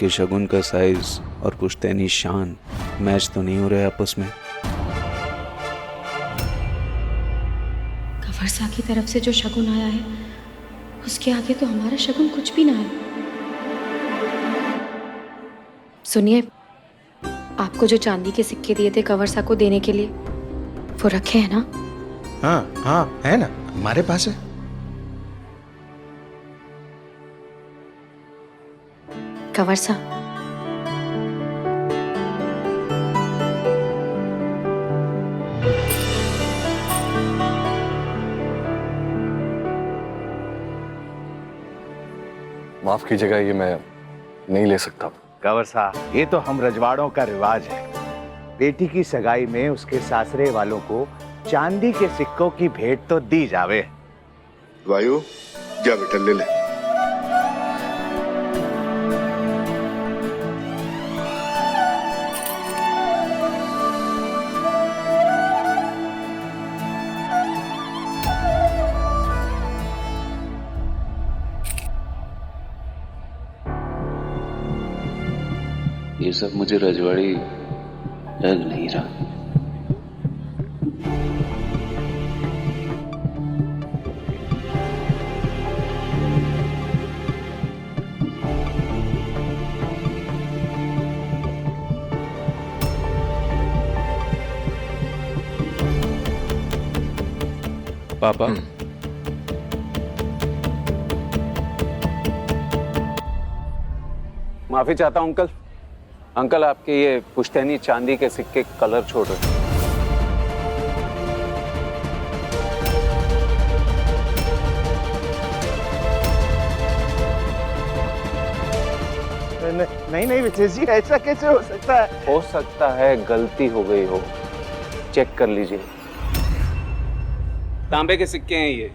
कि शगुन का साइज और पुश्तैनी शान मैच तो नहीं हो रहे आपस में। कवर्सा की तरफ से जो शगुन आया है उसके आगे तो हमारा शगुन कुछ भी ना है। सुनिए, आपको जो चांदी के सिक्के दिए थे कवर्सा को देने के लिए, वो रखे हैं ना? हाँ हाँ है ना, हमारे पास है। कवर्सा, माफ कीजिएगा, ये मैं नहीं ले सकता। कवर्सा, ये तो हम रजवाड़ों का रिवाज है। बेटी की सगाई में उसके सासरे वालों को चांदी के सिक्कों की भेंट तो दी जावे। वायु, जा बेटा ले ले। ये सब मुझे रजवाड़ी लग नहीं रहा। पापा, माफी चाहता हूं अंकल। अंकल, आपके ये पुश्तैनी चांदी के सिक्के कलर छोड़ रहे हैं। नहीं नहीं विशेष जी, ऐसा कैसे हो सकता है? हो सकता है गलती हो गई हो, चेक कर लीजिए। तांबे के सिक्के हैं ये,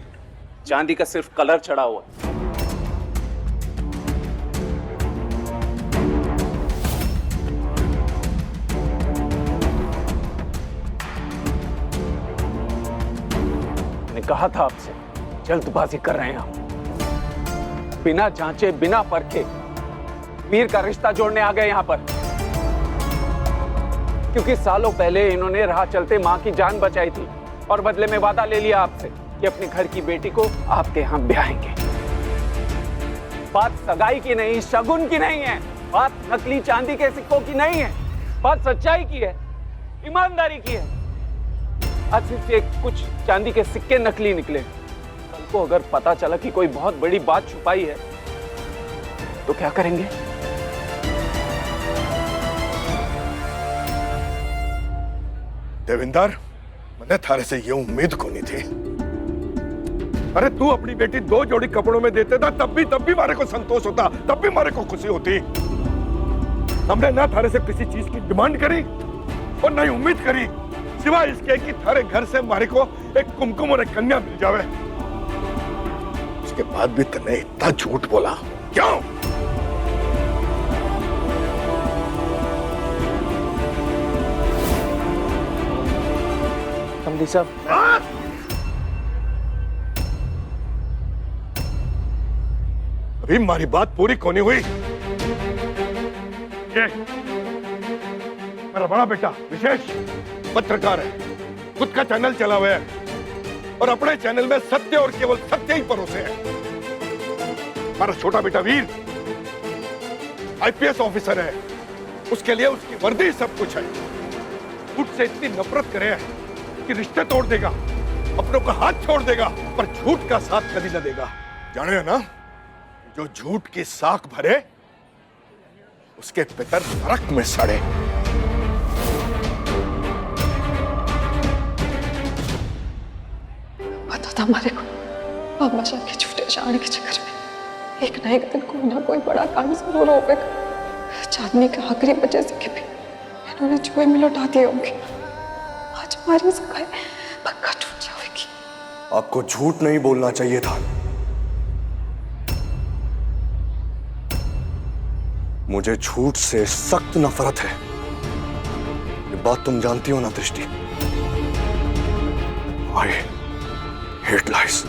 चांदी का सिर्फ कलर चढ़ा हुआ है। मैंने कहा था आपसे, जल्दबाजी कर रहे हैं हम। बिना जांचे, बिना परखे वीर का रिश्ता जोड़ने आ गए यहां पर, क्योंकि सालों पहले इन्होंने राह चलते मां की जान बचाई थी और बदले में वादा ले लिया आपसे कि अपने घर की बेटी को आपके यहां ब्याहेंगे। बात सगाई की नहीं, शगुन की नहीं है, बात नकली चांदी के सिक्कों की नहीं है, बात सच्चाई की है, ईमानदारी की है। आज सिर्फ एक कुछ चांदी के सिक्के नकली निकले, कल को अगर पता चला कि कोई बहुत बड़ी बात छुपाई है तो क्या करेंगे? देविंदर, मैंने थारे से ये उम्मीद को नहीं थी। अरे तू अपनी बेटी 2 जोड़ी कपड़ों में देते था, तब भी मारे को संतोष होता, तब भी मारे को खुशी होती। हमने ना थारे से किसी चीज की डिमांड करी और ना ही उम्मीद करी, सिवाय इसके कि थारे घर से मारे को एक कुमकुम और एक कन्या मिल जावे। उसके बाद भी तने इतना झूठ बोला क्यों? समधी साहब, अभी हमारी बात पूरी कोनी हुई। ये मेरा बड़ा बेटा विशेष पत्रकार है, खुद का चैनल चला हुआ है और अपने चैनल में सत्य और केवल सत्य ही परोसे है। हमारा छोटा बेटा वीर आईपीएस ऑफिसर है, उसके लिए उसकी वर्दी सब कुछ है। झूठ से इतनी नफरत करे कि रिश्ते तोड़ देगा, अपनों का हाथ छोड़ देगा, पर झूठ का साथ कभी न देगा। जाने हो ना, जो झूठ की साख भरे उसके पितर नरक में सड़े। पता था हमारे को बाबा शाह के झूठे जाने के चक्कर में एक ना एक दिन कोई ना कोई बड़ा कांड जरूर होगा। चांदनी के आखिरी बचे सिक्के भी इन्होंने जुए में लौटा दिए होंगे। आज हमारी सगाई पक्का टूट जाएगी। आपको झूठ नहीं बोलना चाहिए था। मुझे झूठ से सख्त नफरत है, ये बात तुम जानती हो ना दृष्टि। I hate lies।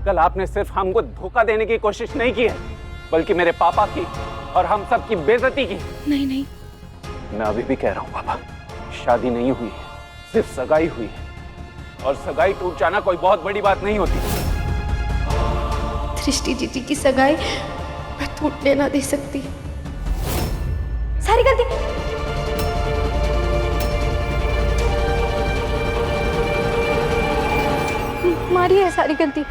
कल आपने सिर्फ हमको धोखा देने की कोशिश नहीं की है, बल्कि मेरे पापा की और हम सब की बेइज्जती की। नहीं नहीं, मैं अभी भी कह रहा हूँ पापा, शादी नहीं हुई है, सिर्फ सगाई हुई है। और सगाई टूट जाना कोई बहुत बड़ी बात नहीं होती। दृष्टि जीजी की सगाई मैं टूटने ना दे सकती। सारी गलती हमारी है, सारी गलती।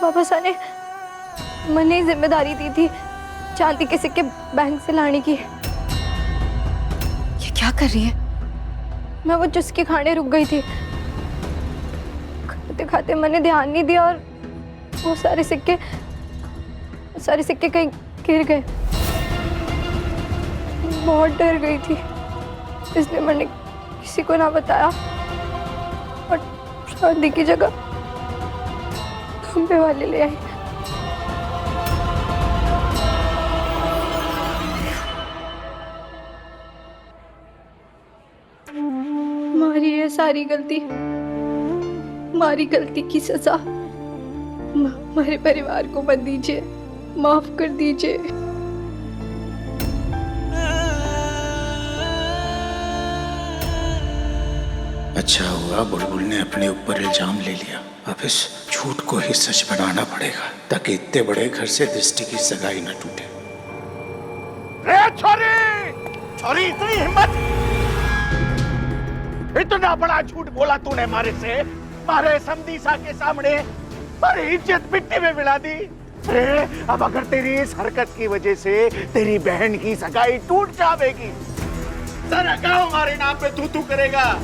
बाबा साहब ने मैंने ही जिम्मेदारी दी थी चांदी के सिक्के बैंक से लाने की। ये क्या कर रही है? मैं वो चुस्की खाने रुक गई थी। खाते खाते मैंने ध्यान नहीं दिया और वो सारे सिक्के कहीं गिर गए। बहुत डर गई थी, इसलिए मैंने किसी को ना बताया और चांदी की जगह खंबे वाले ले आई। हमारी है सारी गलती, हमारी गलती की सजा हमारे परिवार को मत दीजिए, माफ कर दीजिए। अच्छा हुआ बुलबुल ने अपने ऊपर इल्जाम ले लिया। अब इस झूठ को ही सच बनाना पड़ेगा ताकि इतने बड़े घर से दृष्टि की सगाई न टूटे। रे छोरी, छोरी इतनी हिम्मत, इतना बड़ा झूठ बोला तूने मारे से, मारे समदीसा के सामने, मारी इज्जत मिट्टी में मिला दी। अरे अब अगर तेरी इस हरकत की वजह से तेरी बहन की सगाई टूट जाएगी, सारा गांव हमारे नाम पे तू करेगा।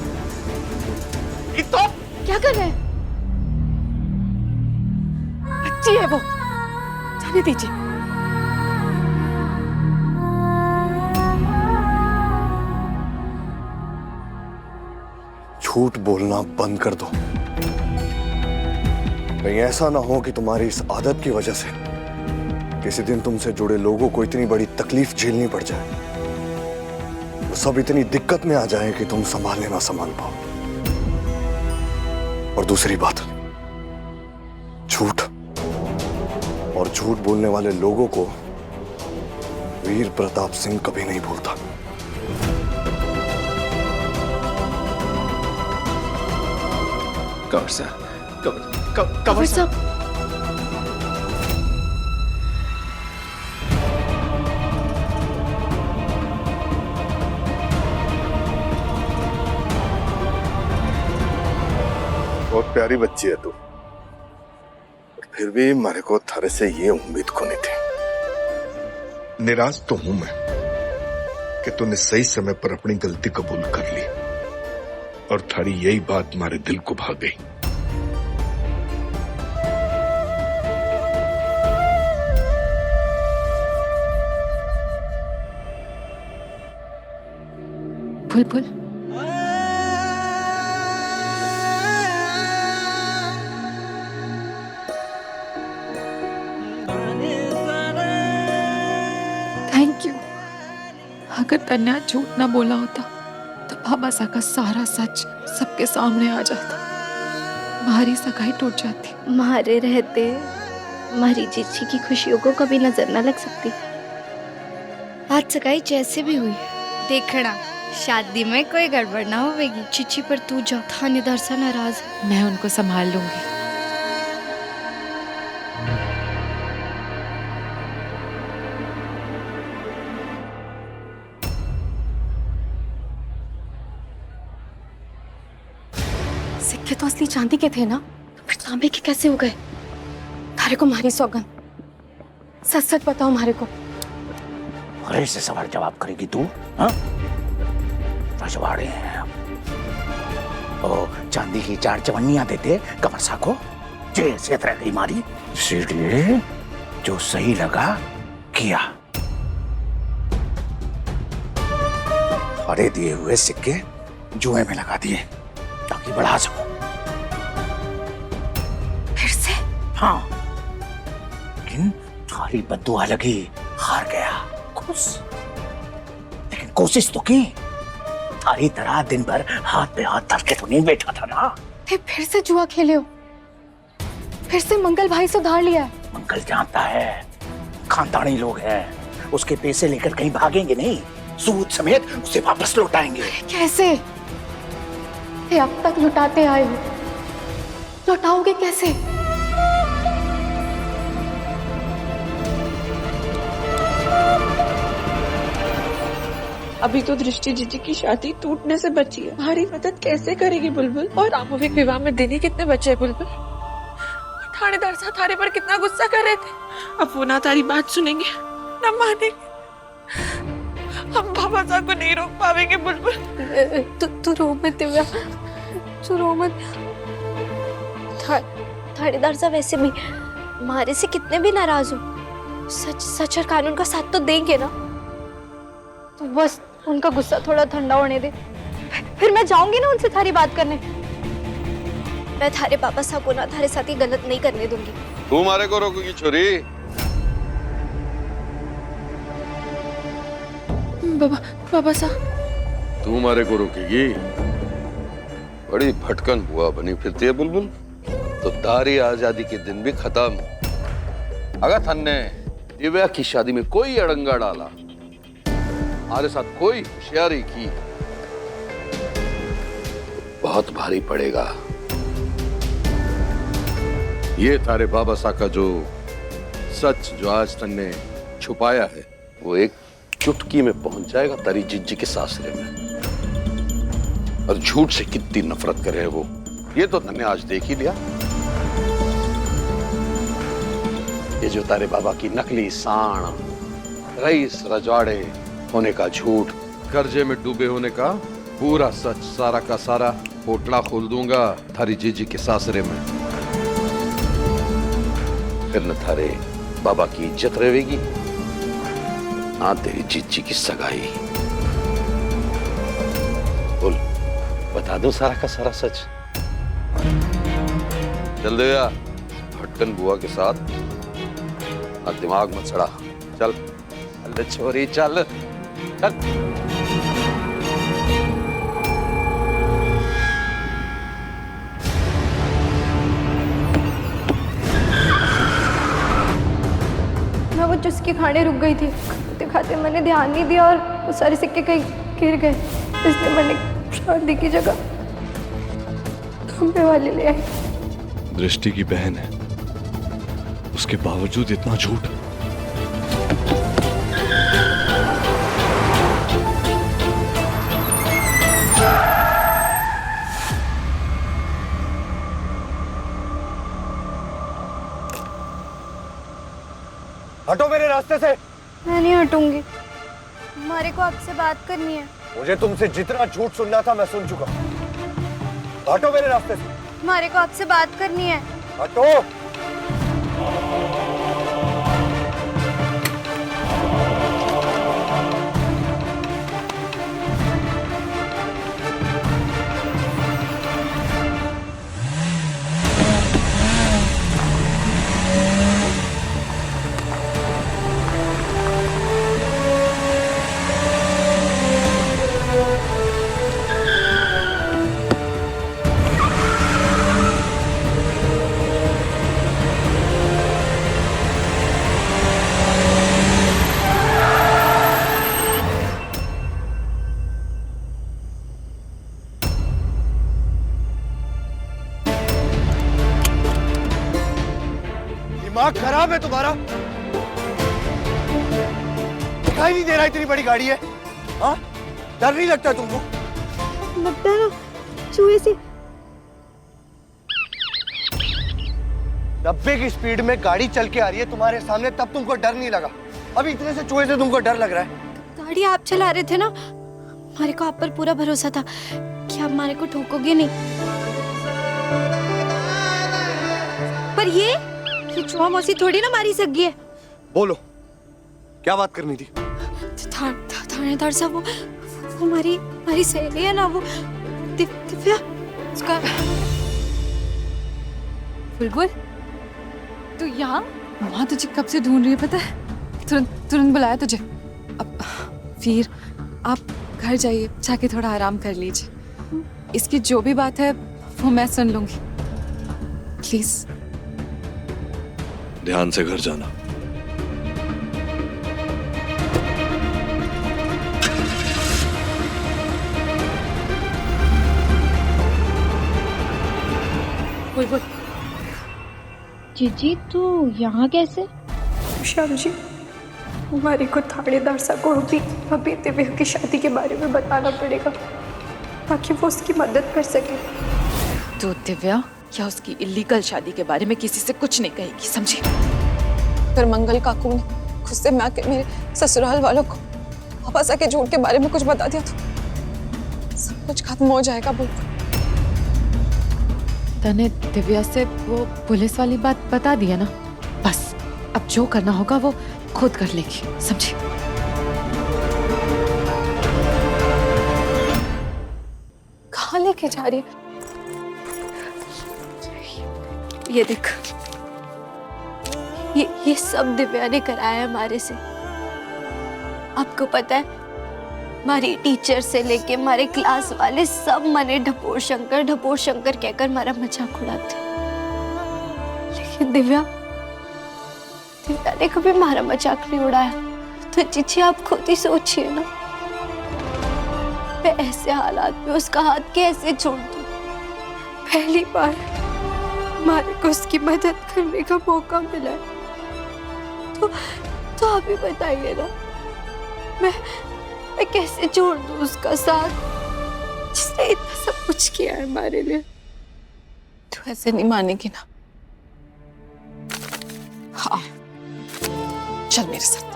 तो क्या कर रहे हैं? अच्छी है वो, जाने दीजिए। झूठ बोलना बंद कर दो। कहीं ऐसा ना हो कि तुम्हारी इस आदत की वजह से किसी दिन तुमसे जुड़े लोगों को इतनी बड़ी तकलीफ झेलनी पड़ जाए, वो सब इतनी दिक्कत में आ जाए कि तुम संभालने ना संभाल पाओ। और दूसरी बात, झूठ और झूठ बोलने वाले लोगों को वीर प्रताप सिंह कभी नहीं भूलता। कंवर साहब, कंवर साहब, बहुत प्यारी बच्ची है तू, और फिर भी मेरे को थारे से ये उम्मीद को नहीं थी। निराश तो हूं मैं कि तूने सही समय पर अपनी गलती कबूल कर ली और थारी यही बात हमारे दिल को भा गई। बुलबुल, थैंक यू। अगर तन्या झूठ ना बोला होता तो बाबा सा का सारा सच सबके सामने आ जाता, हमारी सगाई टूट जाती। हमारे रहते हमारी जीजी की खुशियों को कभी नजर न लग सकती। आज सगाई जैसे भी हुई, देखना शादी में कोई गड़बड़ ना होगी। चीची पर तू जा, थानेदार सा नाराज है। मैं उनको संभाल लूंगी। सिक्के तो असली चांदी के थे ना, फिर तांबे के कैसे हो गए? थारे को मारी सौगंध, सच सच बताओ हमारे को। अरे से सवाल जवाब करेगी तू? हाँ, रजवाड़े हैं ओ, चांदी की 4 चवन्नियां देते कंवर साहब को, जैसे रह गई मारी। इसलिए जो सही लगा किया। अरे दिए हुए सिक्के जुए में लगा दिए ताकि बढ़ा सकूं। फिर से? हाँ, लेकिन थारी बद्दुआ लगी, हार गया। खुश। कोशिश तो की, थारी तरह दिन भर हाथ पे हाथ धर के तो नहीं बैठा था ना। फिर से जुआ खेले हो, फिर से मंगल भाई से उधार लिया है। मंगल जानता है खानदानी लोग हैं, उसके पैसे लेकर कहीं भागेंगे नहीं, सूद समेत उसे वापस लौटाएंगे। कैसे? अब तक लुटाते आए हो, लौटाओगे कैसे? अभी तो दृष्टि जीजी की शादी टूटने से बची है, हमारी मदद कैसे करेगी बुलबुल? और सामूहिक विवाह में दिन ही कितने बचे हैं बुलबुल? थानेदार साहब थारे पर कितना गुस्सा कर रहे थे, अब वो ना तारी बात सुनेंगे ना मानेंगे। हम बाबा साहब को नहीं रोक पाएंगे बुलबुल। तू रो मत दिव्या, तू रो मत। थानेदार साहब वैसे भी हमारे से कितने भी नाराज हो, सच और कानून का साथ तो देंगे ना। तो बस उनका गुस्सा थोड़ा ठंडा होने दे, फिर मैं जाऊंगी ना उनसे थारी बात करने। मैं थारे पापा साहब को ना थारे साथ ही गलत नहीं करने दूंगी। तू मारे को रोकेगी छोरी? बाबा साहब तू मारे को रोकेगी? बड़ी भटकन बुआ बनी फिरती है बुलबुल। तो तारी आजादी के दिन भी खत्म। अगर थन ने दिव्या की शादी में कोई अड़ंगा डाला, हमारे साथ कोई होशियारी की, बहुत भारी पड़ेगा। ये तारे बाबा सा का जो सच जो आज तन ने छुपाया है, वो एक चुटकी में पहुंच जाएगा तारी जिज्जी के सासरे में। और झूठ से कितनी नफरत करे वो, ये तो तन्ने आज देख ही लिया। ये जो तारे बाबा की नकली साण, रईस रजवाड़े होने का झूठ, कर्जे में डूबे होने का पूरा सच, सारा का सारा पोटला खोल दूंगा थारी जीजी के सासरे में। फिर न थारे बाबा की इज्जत रहेगी, ना तेरी जीजी की सगाई। बोल, बता दो सारा का सारा सच। चल देया, भटकन बुआ के साथ ना दिमाग मत सड़ा। चल अल्ले छोरी, चल चल। मैं वो चुस्की खाने रुक गई थी, खाते खाते मैंने ध्यान नहीं दिया और वो सारे सिक्के कहीं गिर गए, इसलिए मैंने शादी की जगह खंबे वाले ले आई। दृष्टि की बहन है, उसके बावजूद इतना झूठ। हटो मेरे रास्ते से। मैं नहीं हटूंगी, हमारे को आपसे बात करनी है। मुझे तुमसे जितना झूठ सुनना था मैं सुन चुका। हटो मेरे रास्ते से। हमारे को आपसे बात करनी है। हटो। दिमाग खराब है तुम्हारा? दिखाई नहीं दे रहा इतनी बड़ी गाड़ी है? हाँ, डर नहीं लगता तुमको? लगता है ना, चूहे से 90 की स्पीड में गाड़ी चल के आ रही है तुम्हारे सामने, तब तुमको डर नहीं लगा? अभी इतने से चूहे से तुमको डर लग रहा है? गाड़ी आप चला रहे थे ना, हमारे को आप पर पूरा भरोसा था कि आप हमारे को ठोकोगे नहीं। पर ये चूहा मौसी थोड़ी ना मारी सकी है। बोलो, क्या बात करनी थी? थानेदार साहब, वो हमारी सहेली है ना, वो दिव्या, उसका। बुलबुल तू यहाँ? तुझे कब से ढूंढ रही है पता है? तुरंत बुलाया तुझे। अब वीर आप घर जाइए, जाके थोड़ा आराम कर लीजिए। इसकी जो भी बात है वो मैं सुन लूंगी। प्लीज। ध्यान से घर जाना। बुलबुल, जीजी तू यहाँ कैसे? श्याम जी, हमारे को थानेदार साहब को अभी दिव्या की शादी के बारे में बताना पड़ेगा ताकि वो उसकी मदद कर सके। तो दिव्या या उसकी इलीगल शादी के बारे में किसी से कुछ नहीं कहेगी, समझी? फिर मंगल काकू ने खुद से मैं के मेरे ससुराल वालों को वापस आके झूठ के बारे में कुछ बता दिया तो सब कुछ खत्म हो जाएगा। बुलबुल, तने दिव्या से वो पुलिस वाली बात बता दिया ना, बस अब जो करना होगा वो खुद कर लेगी, समझी? कहाँ लेके जा रही है? ये देख, ये सब दिव्या ने कराया हमारे से। आपको पता है, हमारी टीचर से लेके हमारे क्लास वाले सब मने ढपोर शंकर कहकर हमारा मजाक उड़ाते। लेकिन दिव्या ने कभी हमारा मजाक नहीं उड़ाया। तो जीजी आप खुद ही सोचिए ना, मैं ऐसे हालात में उसका हाथ कैसे छोड़ दूं? पहली बार हमारे को उसकी मदद करने का मौका मिला है। तो आप ही बताइए ना, मैं कैसे छोड़ दूं उसका साथ जिसने इतना सब कुछ किया है हमारे लिए। तू ऐसे नहीं मानेगी ना? हाँ, चल मेरे साथ।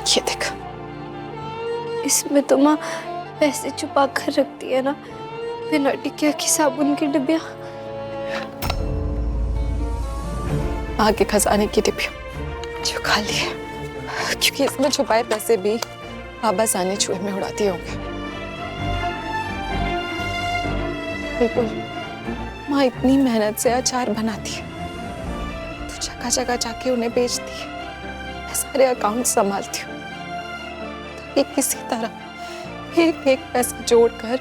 ये देख, इसमें तो माँ पैसे छुपा कर रखती है ना, बिना टिकिया की साबुन की डिब्बिया। माँ के खजाने की डिब्बिया जो खाली है, क्योंकि इसमें छुपाए पैसे भी बाबा साने चूहे में उड़ा दिए होंगे। बिल्कुल, माँ इतनी मेहनत से अचार बनाती है, तो जगह जगह जाके उन्हें बेचती है। मैं सारे अकाउंट संभालती हूँ ताकि किसी तरह एक एक पैसा जोड़कर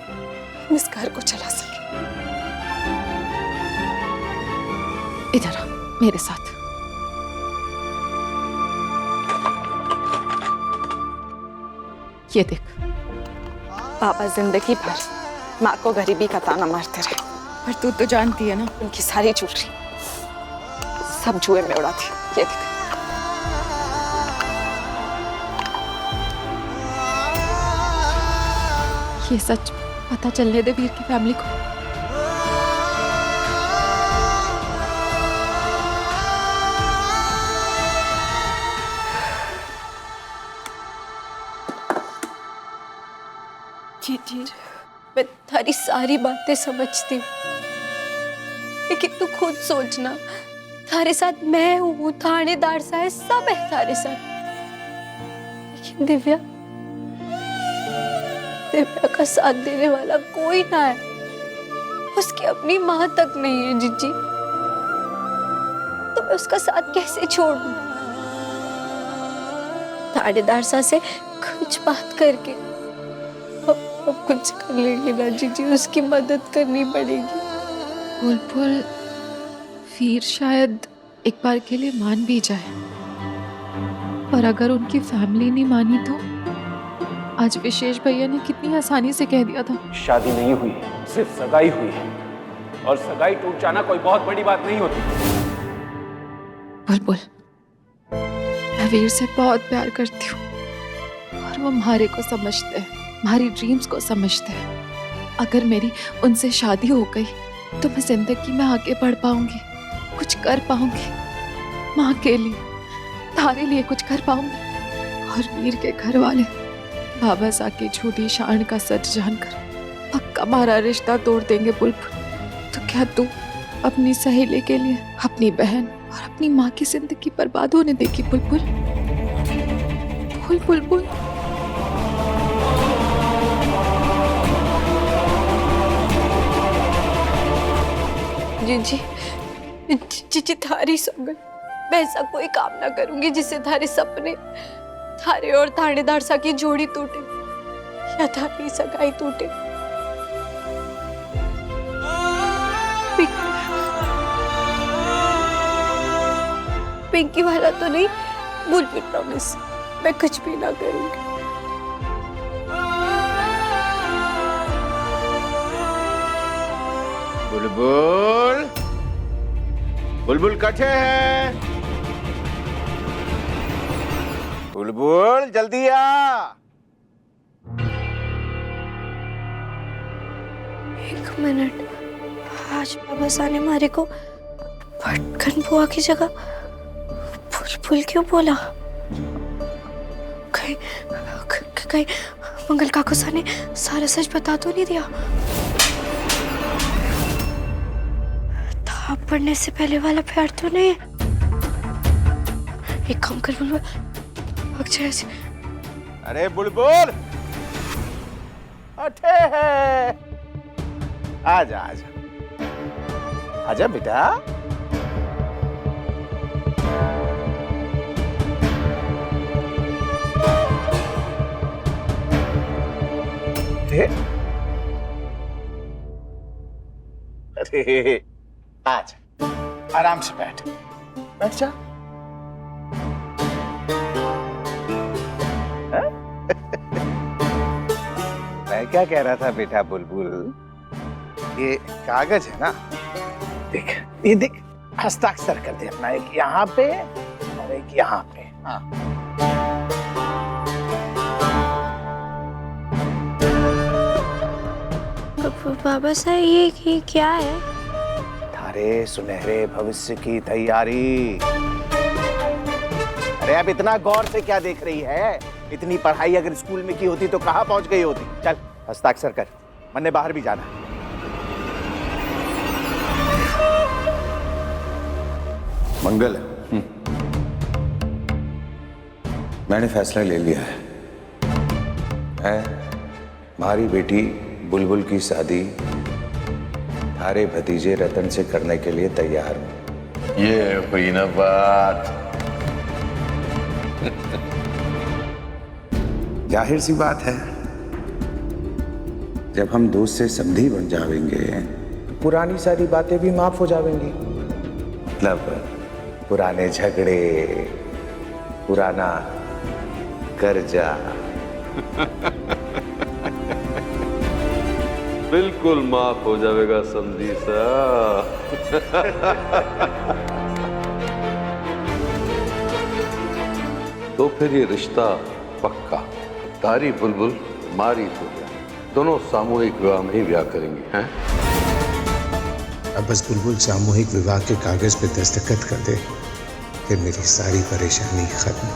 हम इस घर को चला सके। इधर आ मेरे साथ। ये देख, पापा जिंदगी भर माँ को गरीबी का ताना मारते रहे, पर तू तो जानती है ना, उनकी सारी ज्वेलरी सब जुए में उड़ा थी। ये देख, ये सच पता चलने दे वीर की फैमिली को। जी, मैं थारी सारी बातें समझती हूँ, लेकिन तू खुद सोचना, थारे साथ मैं हूँ, थानेदार साहब सब है थारे साथ। लेकिन दिव्या का साथ देने वाला कोई ना है। उसकी अपनी माँ तक नहीं है जीजी, तो मैं उसका साथ कैसे छोड़ दूँ? थानेदार साहब से कुछ बात करके अब कुछ कर लेंगे ना जीजी, उसकी मदद करनी पड़ेगी। बुलबुल, वीर शायद एक बार के लिए मान भी जाए, पर अगर उनकी फैमिली नहीं मानी तो? आज विशेष भैया ने कितनी आसानी से कह दिया था शादी नहीं हुई, सिर्फ सगाई हुई है, और सगाई टूट जाना कोई बहुत बड़ी बात नहीं होती। बुलबुल, मैं वीर से बहुत प्यार करती हूँ, और वो हमारे को समझते हैं, हमारी ड्रीम्स को समझते हैं। अगर मेरी उनसे शादी हो गई तो मैं जिंदगी में आगे बढ़ पाऊंगी, कुछ कर पाऊंगी, माँ के लिए, तारे लिए कुछ कर पाऊंगी। और वीर के घर वाले बाबा सा की झूठी शान का सच जानकर पक्का हमारा रिश्ता तोड़ देंगे। बुलबुल, तो क्या तू अपनी सहेली के लिए अपनी बहन और अपनी माँ की जिंदगी बर्बाद होने देगी? बुलबुल, बुलबुल, बुल। जी थारी सौगन, मैं ऐसा कोई काम ना करूंगी जिससे थारे सपने, थारे और थानेदार सा की जोड़ी टूटे या थारी सगाई टूटे। पिंकी वाला तो नहीं, बुलबुल प्रॉमिस, मैं कुछ भी ना करूंगी। बुलबुल, बुलबुल कठे है? बुलबुल जल्दी आ। एक मिनट, आज बाबा साने मारे को भटकन बुआ की जगह बुलबुल क्यों बोला? कहीं कहीं मंगल काकू साने सारा सच बता तो नहीं दिया? थाप पड़ने से पहले वाला प्यार तो नहीं? एक काम कर बुलबुल, भाग जा ऐसे। अरे बुलबुल, अठे है, आजा आजा आजा बेटा। अरे आजा, आराम से बैठ, बैठ जा। मैं क्या कह रहा था बेटा बुलबुल, ये कागज है ना, देख ये देख, हस्ताक्षर कर दे अपना, एक यहाँ पे और एक यहाँ पे। हाँ बाबा साहब, ये क्या है? थारे सुनहरे भविष्य की तैयारी। अरे अब इतना गौर से क्या देख रही है? इतनी पढ़ाई अगर स्कूल में की होती तो कहाँ पहुंच गई होती? चल हस्ताक्षर कर, मन्ने बाहर भी जाना। मंगल, मैंने फैसला ले लिया है। मैं हमारी बेटी बुलबुल की शादी थारे भतीजे रतन से करने के लिए तैयार हूं। ये हुई ना बात। जाहिर सी बात है, जब हम दोस्त से समधी बन जाएंगे तो पुरानी सारी बातें भी माफ हो जाएंगी। मतलब पुराने झगड़े, पुराना कर्जा। बिल्कुल माफ हो जाएगा समझी सा। तो फिर ये रिश्ता पक्का। तारी बुलबुल, मारी बुलबुल, दोनों सामूहिक विवाह में ही ब्याह करेंगे, हैं? अब बस बुलबुल सामूहिक विवाह के कागज पे दस्तखत कर दे, फिर मेरी सारी परेशानी खत्म।